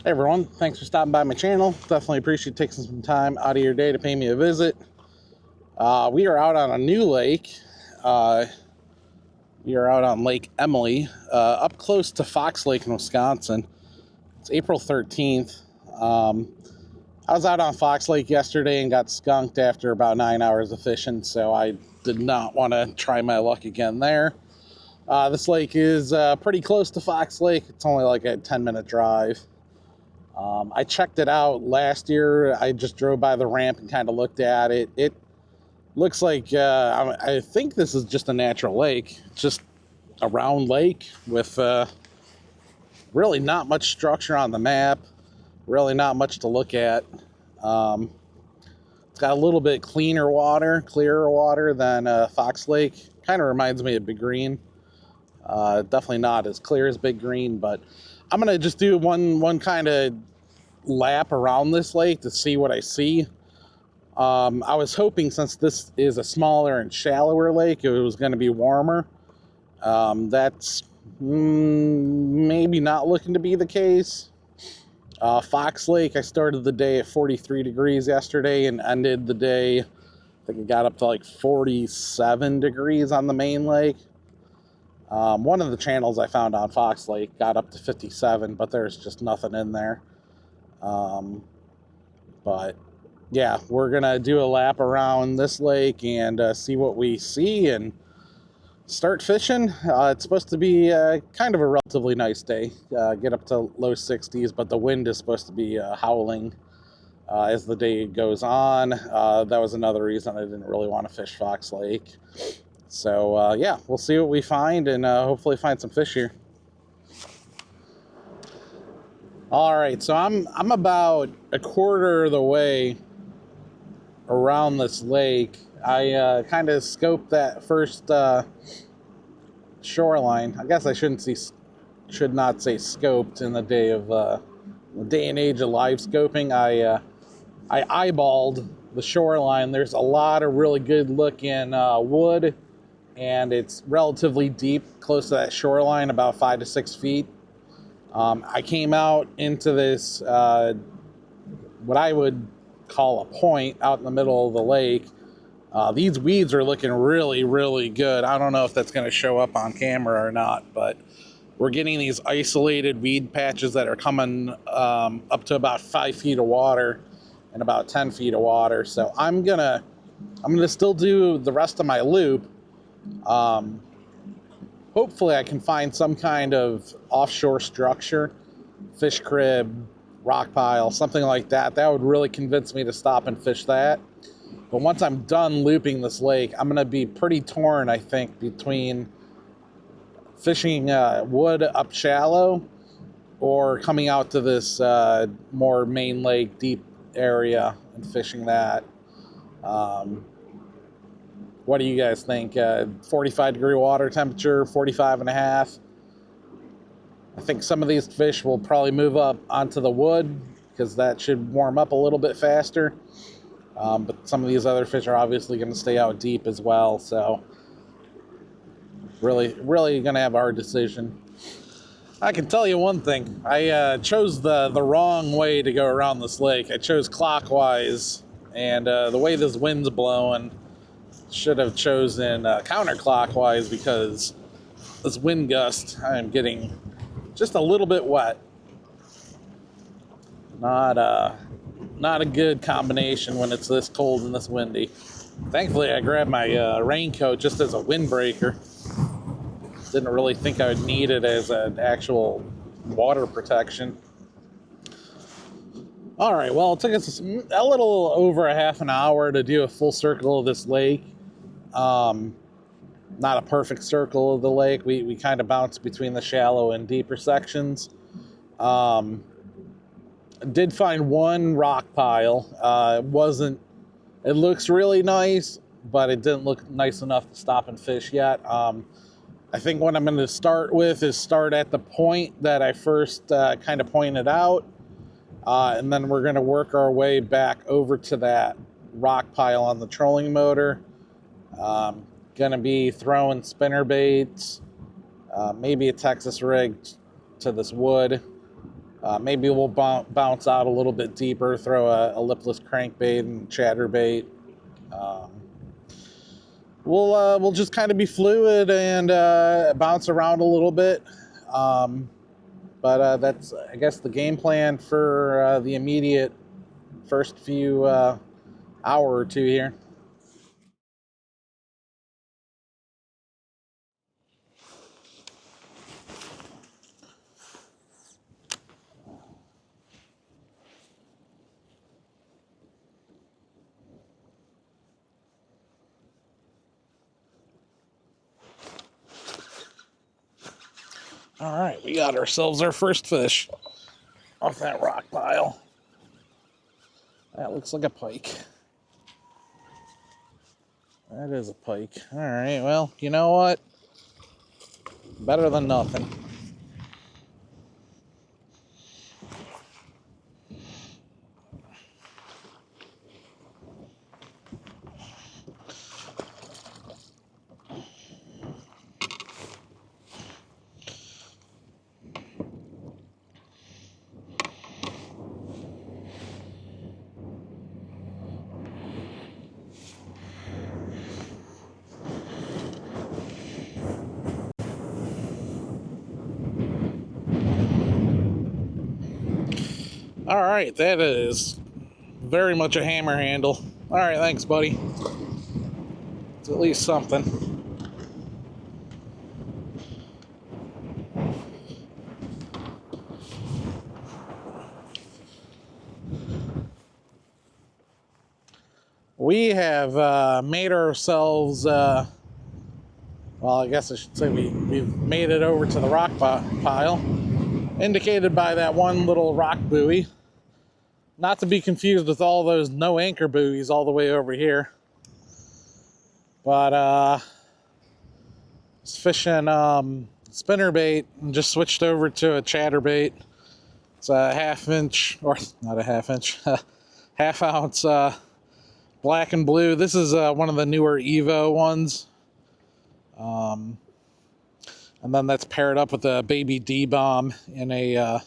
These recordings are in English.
Hey everyone, thanks for stopping by my channel. Definitely appreciate taking some time out of your day to pay me a visit. We are out on a new lake. Uh, we are out on Lake Emily, up close to Fox Lake in Wisconsin. It's April 13th. I was out on Fox Lake yesterday and got skunked after about 9 hours of fishing, so I did not want to try my luck again there. This lake is pretty close to Fox Lake. It's only like a 10-minute drive. I checked it out last year. I just drove by the ramp and kind of looked at it. It looks like, I think this is just a natural lake. It's just a round lake with really not much structure on the map, really not much to look at. It's got a little bit cleaner water, clearer water than Fox Lake. Kind of reminds me of Big Green. Definitely not as clear as Big Green, but I'm going to just do one kind of lap around this lake to see what I see. I was hoping, since this is a smaller and shallower lake, it was going to be warmer. That's maybe not looking to be the case. Fox Lake, I started the day at 43 degrees yesterday and ended the day, I think it got up to like 47 degrees on the main lake. One of the channels I found on Fox Lake got up to 57, but there's just nothing in there. But yeah, we're gonna do a lap around this lake and see what we see and start fishing. It's supposed to be kind of a relatively nice day, get up to low 60s, but the wind is supposed to be howling as the day goes on. That was another reason I didn't really want to fish Fox Lake. So yeah, we'll see what we find and hopefully find some fish here. All right, so I'm about a quarter of the way around this lake. I kind of scoped that first shoreline. I guess I should not say scoped in the day and age of live scoping. I eyeballed the shoreline. There's a lot of really good looking wood, and it's relatively deep, close to that shoreline, about 5 to 6 feet. I came out into this, what I would call a point out in the middle of the lake. These weeds are looking really, really good. I don't know if that's going to show up on camera or not, but we're getting these isolated weed patches that are coming up to about 5 feet of water and about 10 feet of water. So I'm gonna still do the rest of my loop. Hopefully I can find some kind of offshore structure, fish crib, rock pile, something like that. That would really convince me to stop and fish that. But once I'm done looping this lake, I'm going to be pretty torn, I think, between fishing wood up shallow or coming out to this more main lake, deep area and fishing that. What do you guys think? 45 degree water temperature, 45 and a half. I think some of these fish will probably move up onto the wood because that should warm up a little bit faster. But some of these other fish are obviously going to stay out deep as well. So really going to have a hard decision. I can tell you one thing. I chose the wrong way to go around this lake. I chose clockwise, and the way this wind's blowing, should have chosen counterclockwise, because this wind gust, I'm getting just a little bit wet. Not a good combination when it's this cold and this windy. Thankfully, I grabbed my raincoat just as a windbreaker. Didn't really think I would need it as an actual water protection. All right, well, it took us a little over a half an hour to do a full circle of this lake. Not a perfect circle of the lake. We kind of bounced between the shallow and deeper sections. Did find one rock pile. It looks really nice, but it didn't look nice enough to stop and fish yet. I think what I'm going to start with is start at the point that I first kind of pointed out, and then we're going to work our way back over to that rock pile on the trolling motor. Going to be throwing spinner baits, maybe a Texas rig to this wood. Maybe we'll bounce out a little bit deeper, throw a lipless crankbait and chatterbait. We'll just kind of be fluid and bounce around a little bit. But that's, I guess, the game plan for the immediate first few hour or two here. All right, we got ourselves our first fish off that rock pile. That looks like a pike. That is a pike. All right, well, you know what? Better than nothing. All right, that is very much a hammer handle. All right, thanks, buddy. It's at least something. We have made ourselves, well, I guess I should say we've made it over to the rock pile, indicated by that one little rock buoy. Not to be confused with all those no anchor buoys all the way over here. But was fishing spinnerbait and just switched over to a chatterbait. It's a half-inch, or not a half-inch, half-ounce black and blue. This is one of the newer Evo ones. And then that's paired up with a baby D-bomb in a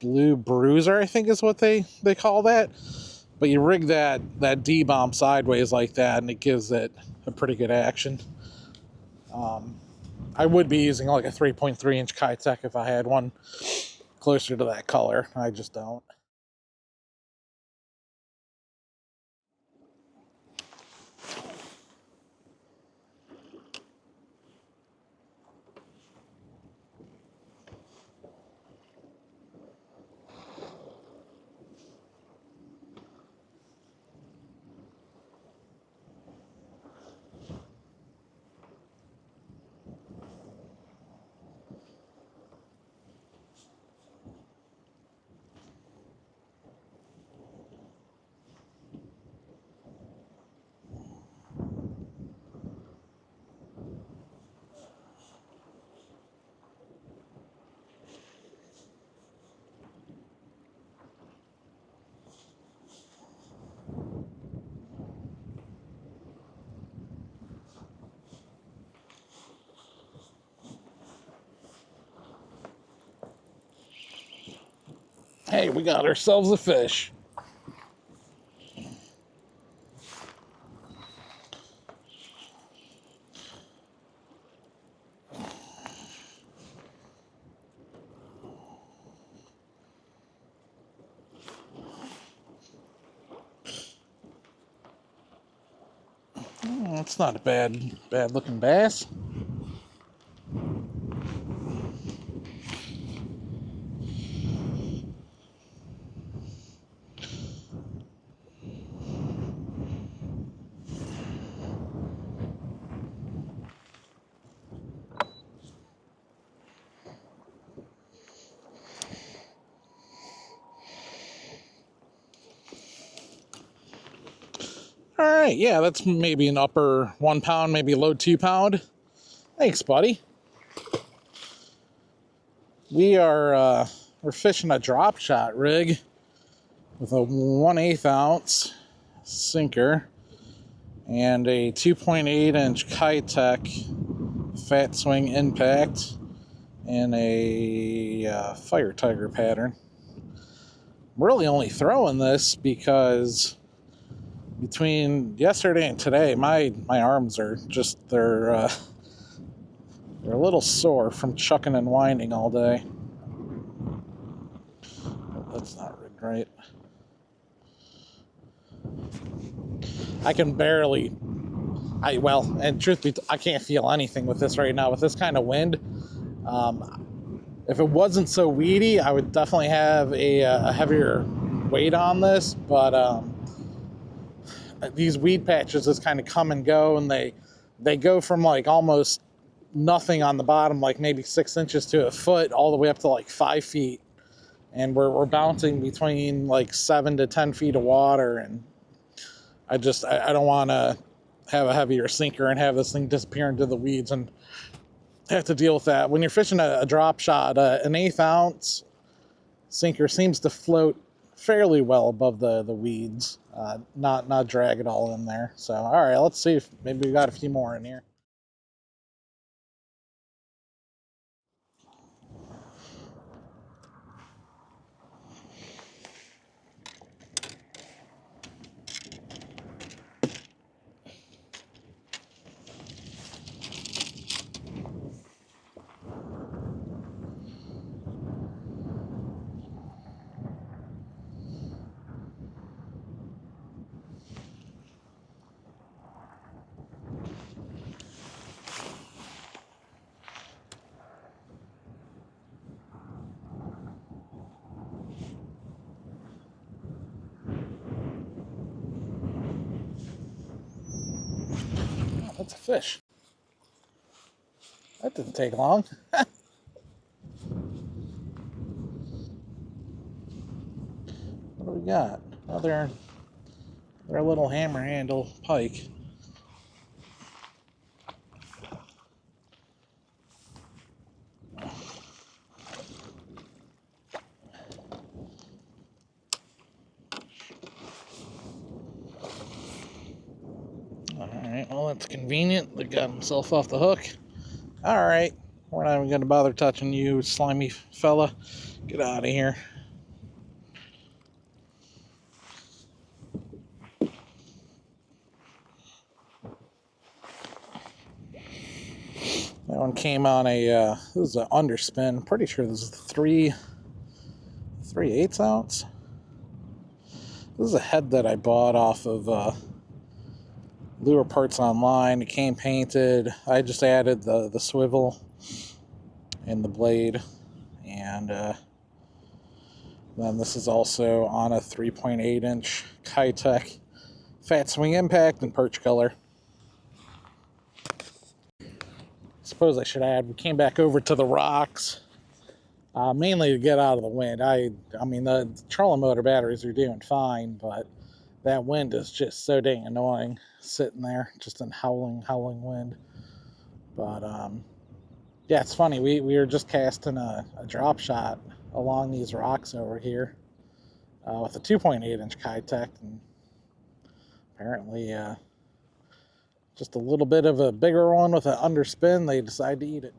blue bruiser, I think is what they call that. But you rig that D-bomb sideways like that, and it gives it a pretty good action. I would be using like a 3.3-inch Keitech if I had one closer to that color. I just don't. Hey, we got ourselves a fish. It's not a bad looking bass. All right, yeah, that's maybe an upper 1 pound, maybe low 2 pound. Thanks, buddy. We're fishing a drop shot rig with a 1/8 ounce sinker and a 2.8-inch Keitech fat swing impact in a fire tiger pattern. I'm really only throwing this because between yesterday and today, my arms are just, they're a little sore from chucking and winding all day. Oh, that's not rigged right. I can barely, and truth be I can't feel anything with this right now. With this kind of wind, if it wasn't so weedy, I would definitely have a heavier weight on this, but these weed patches just kind of come and go, and they go from like almost nothing on the bottom, like maybe 6 inches to a foot, all the way up to like 5 feet, and we're bouncing between like 7 to 10 feet of water, and I don't want to have a heavier sinker and have this thing disappear into the weeds and have to deal with that. When you're fishing a drop shot, an 1/8 ounce sinker seems to float fairly well above the weeds, not drag it all in there. So, all right, let's see if maybe we got a few more in here. Oh, that's a fish. That didn't take long. What do we got? Oh, they're a little hammer handle pike. Alright, well, that's convenient. They got himself off the hook. Alright, we're not even going to bother touching you, slimy fella. Get out of here. That one came on this is an underspin. Pretty sure this is 3/8 ounce. This is a head that I bought off of Lure Parts Online. It came painted. I just added the swivel and the blade, and then this is also on a 3.8 inch Keitech fat swing impact and perch color. Suppose I should add, we came back over to the rocks, mainly to get out of the wind. I mean, the trolling motor batteries are doing fine, but that wind is just so dang annoying, sitting there, just in howling wind. But, yeah, it's funny, we were just casting a drop shot along these rocks over here with a 2.8 inch Keitech, and apparently just a little bit of a bigger one with an underspin, they decide to eat it.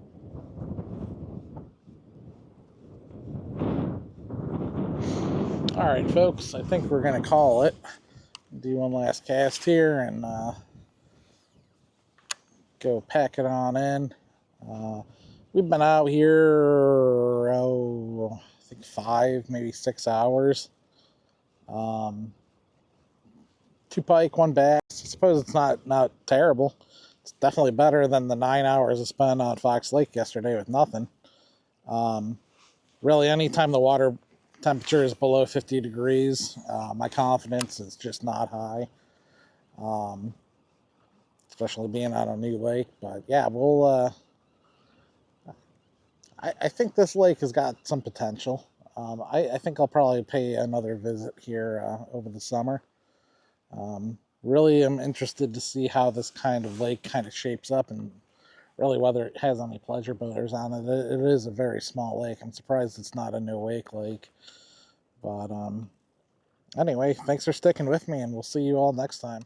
All right, folks, I think we're going to call it. Do one last cast here and go pack it on in. We've been out here, I think 5, maybe 6 hours. 2 pike, 1 bass. I suppose it's not terrible. It's definitely better than the 9 hours I spent on Fox Lake yesterday with nothing. Really, anytime the water temperature is below 50 degrees, my confidence is just not high. Especially being on a new lake. But yeah, we'll I think this lake has got some potential. I think I'll probably pay another visit here over the summer. Really am interested to see how this kind of lake kind of shapes up, and really whether it has any pleasure boaters on it. It is a very small lake. I'm surprised it's not a no-wake lake. But anyway, thanks for sticking with me, and we'll see you all next time.